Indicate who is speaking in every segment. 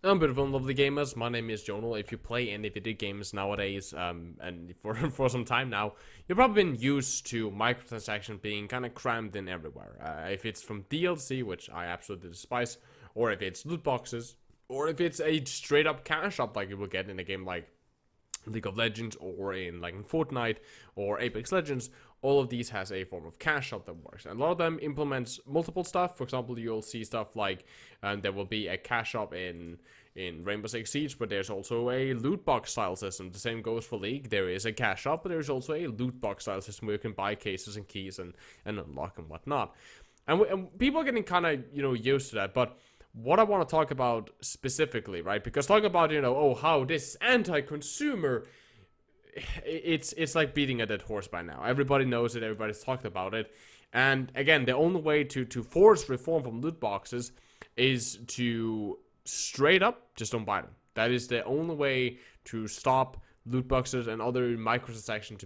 Speaker 1: Beautiful and lovely gamers, my name is Jonal. If you play any video games nowadays, and for some time now, you've probably been used to microtransactions being kind of crammed in everywhere. If it's from DLC, which I absolutely despise, or if it's loot boxes, or if it's a straight up cash up like you will get in a game like League of Legends or in Fortnite or Apex Legends, all of these has a form of cash shop that works. And a lot of them implements multiple stuff. For example, you'll see stuff like there will be a cash shop in Rainbow Six Siege, but there's also a loot box style system. The same goes for League. There is a cash shop, but there's also a loot box style system where you can buy cases and keys and unlock and whatnot. And people are getting kind of used to that, but what I want to talk about specifically, right? Because talking about, how this anti-consumer, it's like beating a dead horse by now. Everybody knows it, everybody's talked about it. And again, the only way to force reform from loot boxes is to straight up just don't buy them. That is the only way to stop loot boxes and other microtransactions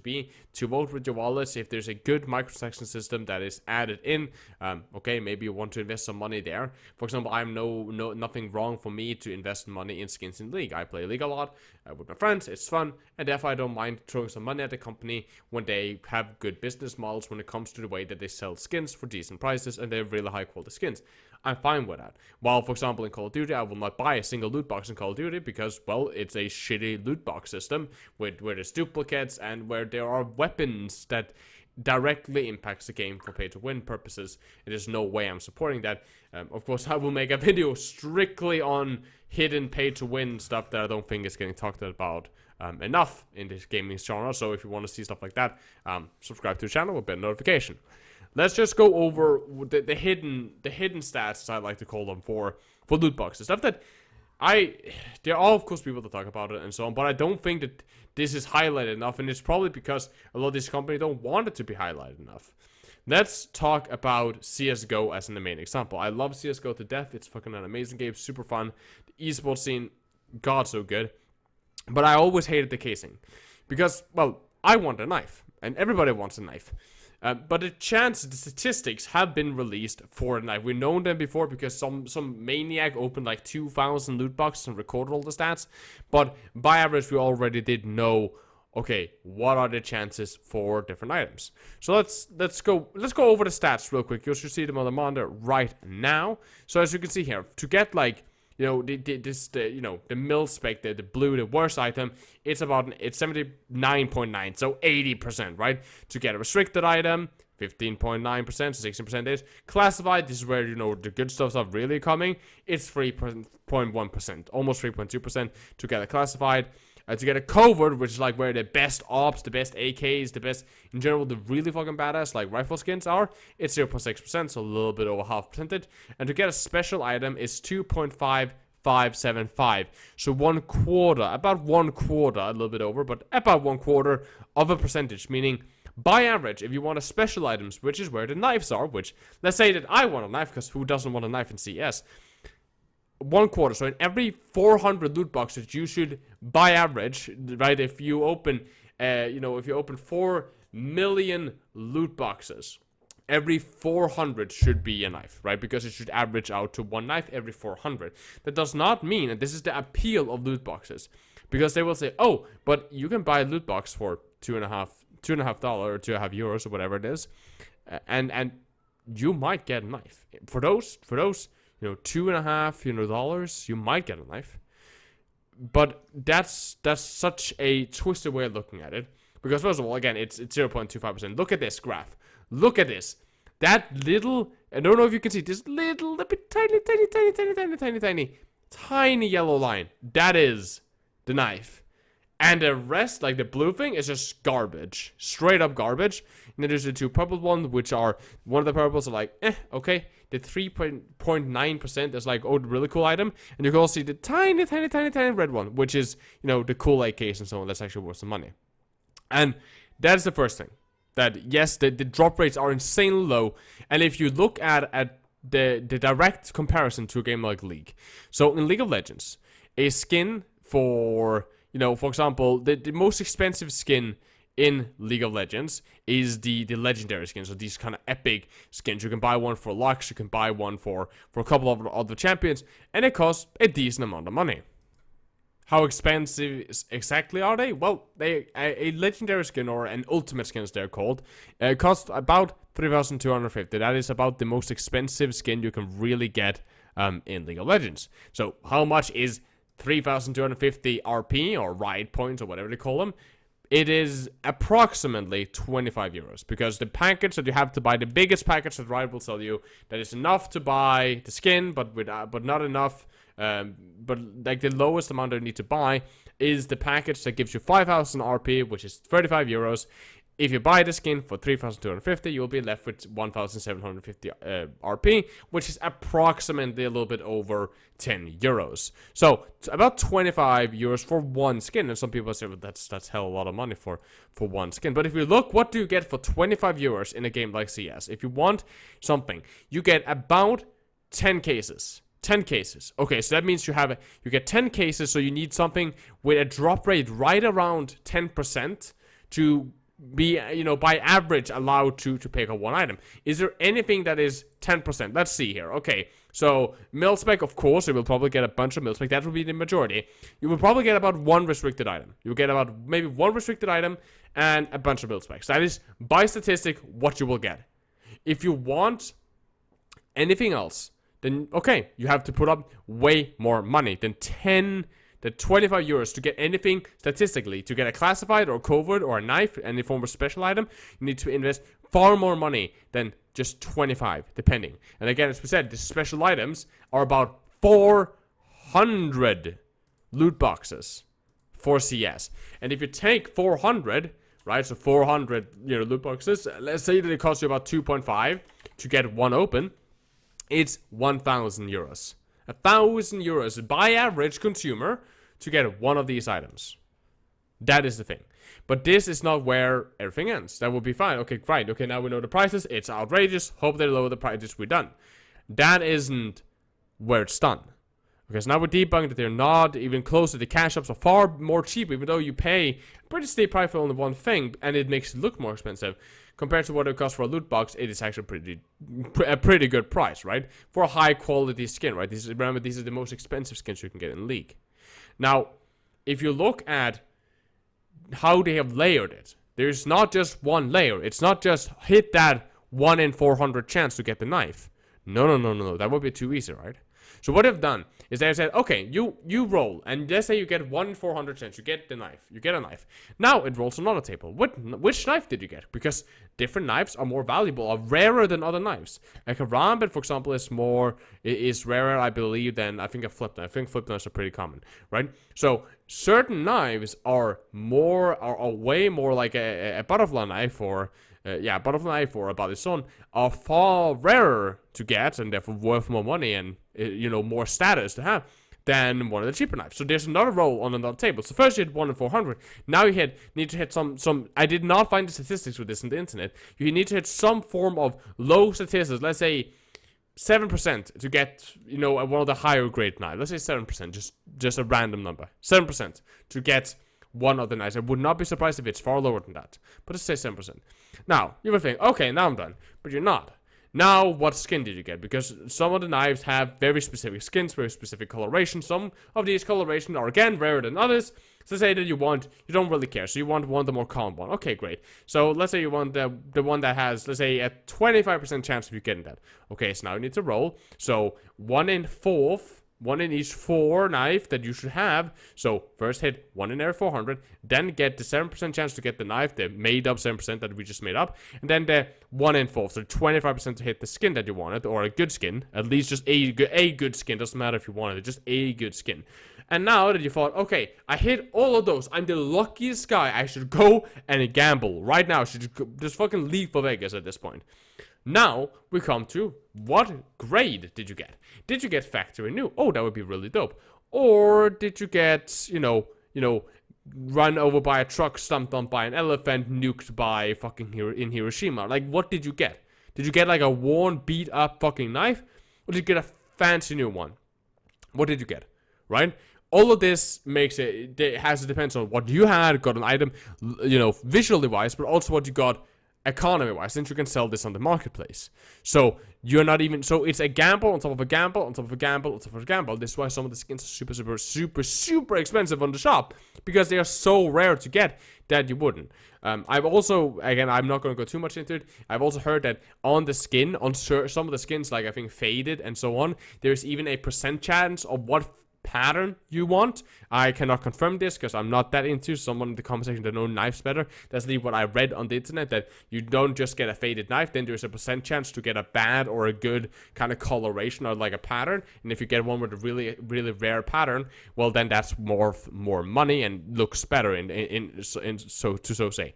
Speaker 1: to vote with your wallets. If there's a good microtransaction system that is added in, okay, maybe you want to invest some money there. For example, I'm nothing wrong for me to invest money in skins in League. I play League a lot with my friends. It's fun, and therefore I don't mind throwing some money at the company when they have good business models when it comes to the way that they sell skins for decent prices and they're really high quality skins. I'm fine with that. While, for example, in Call of Duty, I will not buy a single loot box in Call of Duty because, well, it's a shitty loot box system where there's duplicates and where there are weapons that directly impacts the game for pay-to-win purposes. There's no way I'm supporting that. Of course, I will make a video strictly on hidden pay-to-win stuff that I don't think is getting talked about enough in this gaming genre. So if you want to see stuff like that, subscribe to the channel with better notification. Let's just go over the hidden stats, as I like to call them, for loot boxes. Stuff that there are of course people that talk about it and so on, but I don't think that this is highlighted enough, and it's probably because a lot of these companies don't want it to be highlighted enough. Let's talk about CSGO as the main example. I love CSGO to death. It's fucking an amazing game, super fun. The esports scene, god so good. But I always hated the casing. Because, well, I want a knife, and everybody wants a knife. But the statistics have been released for a knife. We've known them before because some maniac opened like 2,000 loot boxes and recorded all the stats. But by average, we already did know, okay, what are the chances for different items? So let's go over the stats real quick. You should see them on the monitor right now. So as you can see here, to get like the mil spec, the blue, the worst item, it's 79.9, so 80%, right? To get a restricted item, 15.9%, so 16% is classified. This is where the good stuff's are really coming. It's 3.1%, almost 3.2% to get a classified. To get a covert, which is like where the best ops, the best AKs, the best, in general, the really fucking badass, like rifle skins are, it's 0.6%, so a little bit over half percentage. And to get a special item is 2.5575. So about one quarter, a little bit over, but about 1/4 of a percentage, meaning by average, if you want a special items, which is where the knives are, which, let's say that I want a knife, because who doesn't want a knife in CS? 1/4. So in every 400 loot boxes, you should, by average, right? If you open, if you open 4 million loot boxes, every 400 should be a knife, right? Because it should average out to one knife every 400. That does not mean, and this is the appeal of loot boxes, because they will say, oh, but you can buy a loot box for $2.50 or €2.50 or whatever it is, and you might get a knife. For those. $2.50 you might get a knife. But that's such a twisted way of looking at it. Because first of all, again, it's 0.25%. Look at this graph. Look at this. That little, I don't know if you can see, this little bit tiny yellow line. That is the knife. And the rest, like the blue thing, is just garbage. Straight up garbage. And then there's the two purple ones, which are, one of the purples are like, okay. The 3.9% is like, oh, the really cool item. And you can also see the tiny red one, which is, the cool AKs and so on. That's actually worth some money. And that's the first thing. That, yes, the drop rates are insanely low. And if you look at the direct comparison to a game like League. So in League of Legends, a skin for example, the most expensive skin in League of Legends is the legendary skins, so these kind of epic skins. You can buy one for Lux, you can buy one for a couple of other champions, and it costs a decent amount of money. How expensive exactly are they? Well, a legendary skin, or an ultimate skin as they're called, cost about 3,250. That is about the most expensive skin you can really get in League of Legends. So how much is 3,250 RP, or riot points, or whatever they call them? It is approximately 25 euros, because the package that you have to buy, the biggest package that Riot will sell you, that is enough to buy the skin, but not enough. But like the lowest amount you need to buy is the package that gives you 5,000 RP, which is 35 euros. If you buy the skin for 3,250, you'll be left with 1,750 RP, which is approximately a little bit over 10 euros. So about 25 euros for one skin. And some people say, well, that's hell a lot of money for one skin. But if you look, what do you get for 25 euros in a game like CS? If you want something, you get about 10 cases. 10 cases. Okay, so that means you get 10 cases, so you need something with a drop rate right around 10% to be, by average allowed to pick up one item. Is there anything that is 10%? Let's see here. Okay, so mil-spec, of course, you will probably get a bunch of mil-spec. That will be the majority. You will probably get about one restricted item. You'll get about maybe one restricted item and a bunch of mil-specs. That is, by statistic, what you will get. If you want anything else, then, okay, you have to put up way more money than 25 euros to get anything statistically. To get a classified or covert or a knife, any form of special item, you need to invest far more money than just 25, depending. And again, as we said, the special items are about 400 loot boxes for CS. And if you take 400, right, so 400 loot boxes, let's say that it costs you about 2.5 to get one open, it's 1,000 euros. 1,000 euros by average consumer to get one of these items. That is the thing. But this is not where everything ends. That would be fine. Okay, right. Okay, now we know the prices. It's outrageous. Hope they lower the prices. We're done. That isn't where it's done. Okay, so now we're debugging that they're not even close to the cash shops, are far more cheap, even though you pay a pretty steep price for only one thing, and it makes it look more expensive. Compared to what it costs for a loot box, it is actually a pretty good price, right? For a high quality skin, right? Remember, these are the most expensive skins you can get in League. Now, if you look at how they have layered it, there's not just one layer. It's not just hit that 1 in 400 chance to get the knife. No. That would be too easy, right? So what they've done is they've said, okay, you roll, and let's say you get 1 in 400 chance, you get the knife, you get a knife. Now it rolls another table. Which knife did you get? Because different knives are more valuable, are rarer than other knives. Like a Rambit, for example, is rarer, I believe, than I think a flip knife. I think flip knives are pretty common, right? So certain knives are way more like a butterfly knife, or butterfly knife or a body stone, are far rarer to get and therefore worth more money and more status to have than one of the cheaper knives. So there's another roll on another table. So first you hit 1 in 400. Now you need to hit some. I did not find the statistics with this on the internet. You need to hit some form of low statistics. Let's say 7% to get one of the higher grade knives. Let's say 7%, just a random number. 7% to get one of the knives. I would not be surprised if it's far lower than that. But let's say 7%. Now, you will think, okay, now I'm done. But you're not. Now, what skin did you get? Because some of the knives have very specific skins, very specific coloration. Some of these colorations are, again, rarer than others. So say that you don't really care. So you want one of the more common one. Okay, great. So let's say you want the one that has, let's say, a 25% chance of you getting that. Okay, so now you need to roll. So 1 in each 4 knife that you should have. So first hit 1 in every 400, then get the 7% chance to get the knife, the made up 7% that we just made up, and then the 1 in 4, so 25% to hit the skin that you wanted, or a good skin, at least just a good skin, doesn't matter if you wanted it, just a good skin. And now that you thought, okay, I hit all of those, I'm the luckiest guy, I should go and gamble right now, I should just fucking leave for Vegas at this point. Now, we come to, what grade did you get? Did you get factory new? Oh, that would be really dope. Or did you get, run over by a truck, stomped on by an elephant, nuked by fucking in Hiroshima? Like, what did you get? Did you get like a worn, beat up fucking knife? Or did you get a fancy new one? What did you get? Right? all of this makes it has to depend on what you got an item, visually wise, but also what you got economy wise, since you can sell this on the marketplace. So you're not even, so it's a gamble on top of a gamble on top of a gamble on top of a gamble. This is why some of the skins are super expensive on the shop, because they are so rare to get that you wouldn't. I've also, again, I'm not going to go too much into it. I've also heard that on the skin, on some of the skins, like I think faded and so on, there's even a % chance of what pattern you want. I cannot confirm this because I'm not that into. Someone in the comment section that know knives better. That's what I read on the internet, that you don't just get a faded knife, then there's a % chance to get a bad or a good kind of coloration or like a pattern. And if you get one with a really rare pattern, well, then that's more money and looks better in so to say.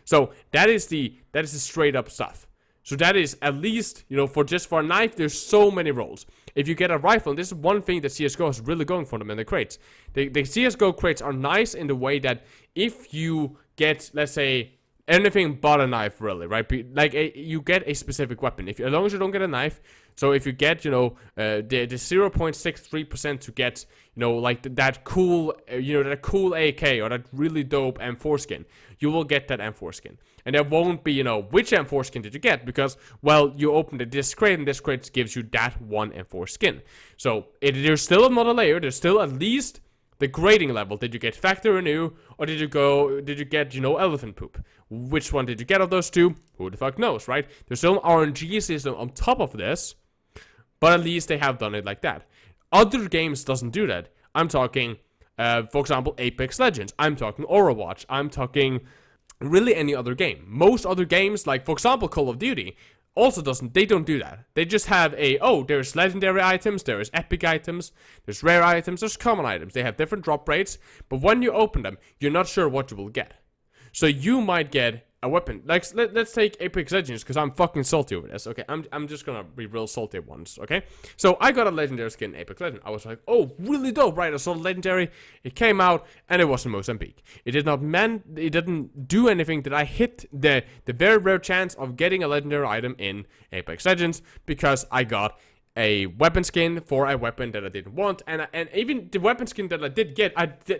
Speaker 1: So that is the straight up stuff. So that is at least, for a knife, there's so many roles. If you get a rifle, and this is one thing that CSGO is really going for them in the crates. The CSGO crates are nice in the way that if you get, let's say, anything but a knife, really, right? You get a specific weapon. As long as you don't get a knife, so if you get, the 0.63% to get, that cool, that cool AK or that really dope M4 skin, you will get that M4 skin. And there won't be, which M4 skin did you get? Because, well, you opened this crate, and this crate gives you that one M4 skin. So, there's still another layer. There's still at least the grading level. Did you get factory new, or did you get, elephant poop? Which one did you get of those two? Who the fuck knows, right? There's still an RNG system on top of this, but at least they have done it like that. Other games doesn't do that. I'm talking, for example, Apex Legends. I'm talking Overwatch. I'm talking really any other game. Most other games, like for example Call of Duty, also they don't do that. They just have there's legendary items, there's epic items, there's rare items, there's common items. They have different drop rates, but when you open them, you're not sure what you will get. So you might get a weapon. Like, let's take Apex Legends, because I'm fucking salty over this, okay? I'm just gonna be real salty once, okay? So I got a legendary skin in Apex Legends. I was like, oh, really dope, right? I saw the legendary, it came out, and it was in Mozambique. It didn't do anything that I hit the very rare chance of getting a legendary item in Apex Legends, because I got a weapon skin for a weapon that I didn't want, and even the weapon skin that I did get,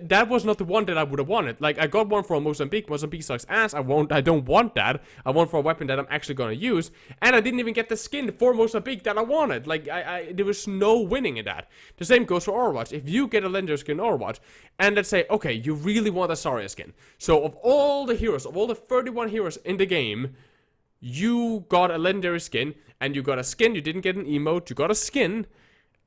Speaker 1: that was not the one that I would have wanted. Like, I got one for Mozambique. Mozambique sucks ass. I don't want that. I want for a weapon that I'm actually gonna use, and I didn't even get the skin for Mozambique that I wanted. Like, there was no winning in that. The same goes for Overwatch. If you get a legendary skin in Overwatch, and let's say, okay, you really want a Zarya skin. So of all the heroes, of all the 31 heroes in the game, you got a legendary skin, and you got a skin, you didn't get an emote, you got a skin,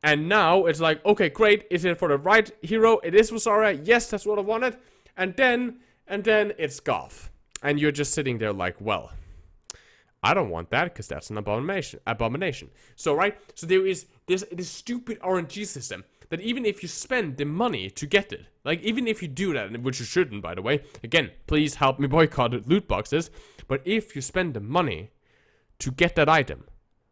Speaker 1: and now it's like, okay, great, is it for the right hero? It is for Zarya, yes, that's what I wanted, and then it's Goth, and you're just sitting there like, well, I don't want that, because that's an abomination. So, right, so there is this stupid RNG system, that even if you spend the money to get it, like, even if you do that, which you shouldn't, by the way, again, please help me boycott loot boxes, but if you spend the money to get that item,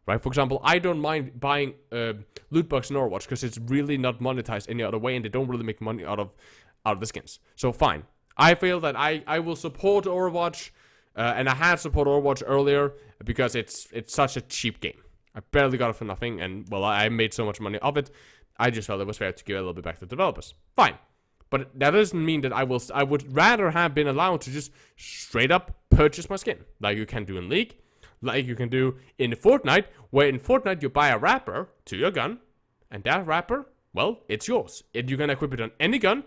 Speaker 1: right? For example, I don't mind buying loot box in Overwatch, because it's really not monetized any other way, and they don't really make money out of the skins. So fine, I feel that I will support Overwatch, and I had supported Overwatch earlier, because it's such a cheap game. I barely got it for nothing, and well, I made so much money of it. I just felt it was fair to give a little bit back to the developers. Fine. But that doesn't mean that I would rather have been allowed to just straight up purchase my skin, like you can do in League, like you can do in Fortnite, where in Fortnite you buy a wrapper to your gun, and that wrapper, well, it's yours. You can equip it on any gun,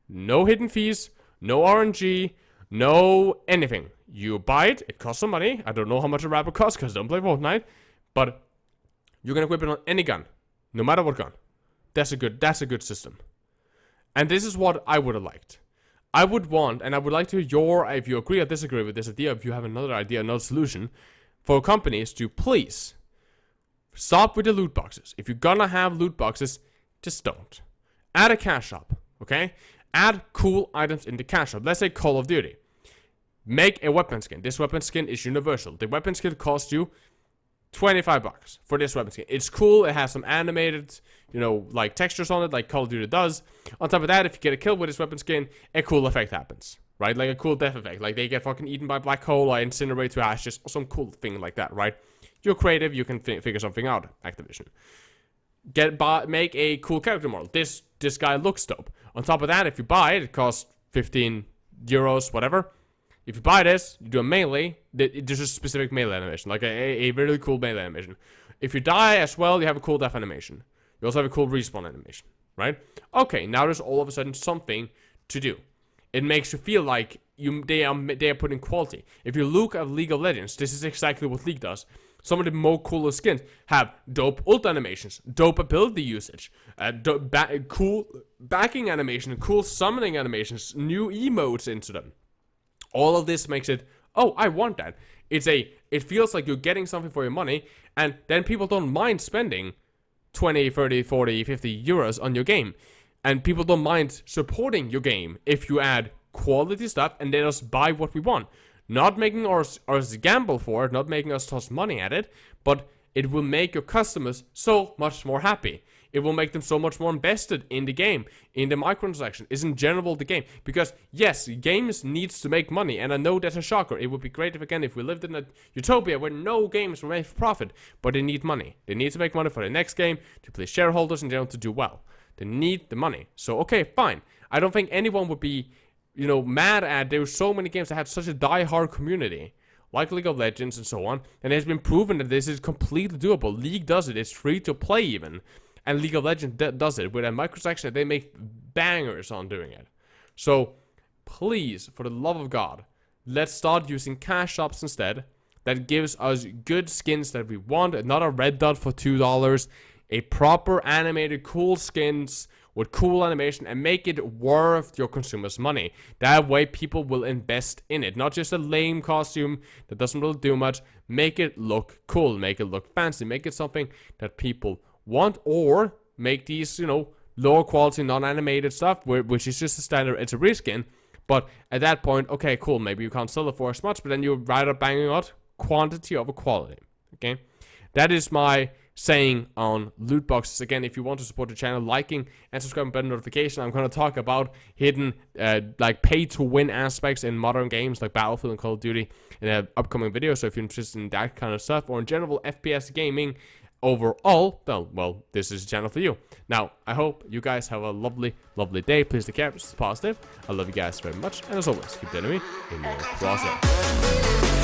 Speaker 1: no hidden fees, no RNG, no anything. You buy it, it costs some money. I don't know how much a wrapper costs, because I don't play Fortnite, but you can equip it on any gun, no matter what gun. That's a good system. And this is what I would have liked. I would want, and I would like to hear if you agree or disagree with this idea, if you have another idea, another solution, for companies to please stop with the loot boxes. If you're gonna have loot boxes, just don't. Add a cash shop, okay? Add cool items in the cash shop. Let's say Call of Duty. Make a weapon skin. This weapon skin is universal. The weapon skin costs you $25 for this weapon skin. It's cool. It has some animated, like textures on it, like Call of Duty does. On top of that, if you get a kill with this weapon skin, a cool effect happens, right? Like a cool death effect. Like they get fucking eaten by black hole or incinerate to ashes, or some cool thing like that, right? You're creative. You can figure something out, Activision. Make a cool character model. This this guy looks dope. On top of that, if you buy it, it costs 15 euros, whatever. If you buy this, you do a melee, there's a specific melee animation, like a really cool melee animation. If you die as well, you have a cool death animation. You also have a cool respawn animation, right? Okay, now there's all of a sudden something to do. It makes you feel like they are putting quality. If you look at League of Legends, this is exactly what League does. Some of the more cooler skins have dope ult animations, dope ability usage, cool backing animation, cool summoning animations, new emotes into them. All of this makes it, oh, I want that. It feels like you're getting something for your money, and then people don't mind spending 20, 30, 40, 50 euros on your game. And people don't mind supporting your game if you add quality stuff and let us buy what we want. Not making us gamble for it, not making us toss money at it, but it will make your customers so much more happy. It will make them so much more invested in the game, in the microtransaction, is in general the game. Because yes, games needs to make money, and I know that's a shocker. It would be great if we lived in a utopia where no games were made for profit, but they need money. They need to make money for the next game, to please shareholders, and they want to do well. They need the money. So okay, fine. I don't think anyone would be, mad at there were so many games that had such a die-hard community, like League of Legends and so on, and it has been proven that this is completely doable. League does it. It's free to play even. And League of Legends does it with a microtransaction. They make bangers on doing it. So, please, for the love of God, let's start using cash shops instead. That gives us good skins that we want. Not a red dot for $2. A proper animated cool skins with cool animation, and make it worth your consumers' money. That way people will invest in it. Not just a lame costume that doesn't really do much. Make it look cool. Make it look fancy. Make it something that people want, or make these, lower quality non-animated stuff, which is just a standard, it's a reskin, but at that point, okay, cool, maybe you can't sell it for as much, but then you're rather banging out quantity over quality, okay? That is my saying on loot boxes. Again, if you want to support the channel, liking and subscribing, button notification. I'm going to talk about hidden, like pay-to-win aspects in modern games like Battlefield and Call of Duty in an upcoming video, so if you're interested in that kind of stuff, or in general FPS gaming, overall, well, this is a channel for you. Now, I hope you guys have a lovely, lovely day. Please take care, stay positive. I love you guys very much, and as always, keep the enemy in your closet.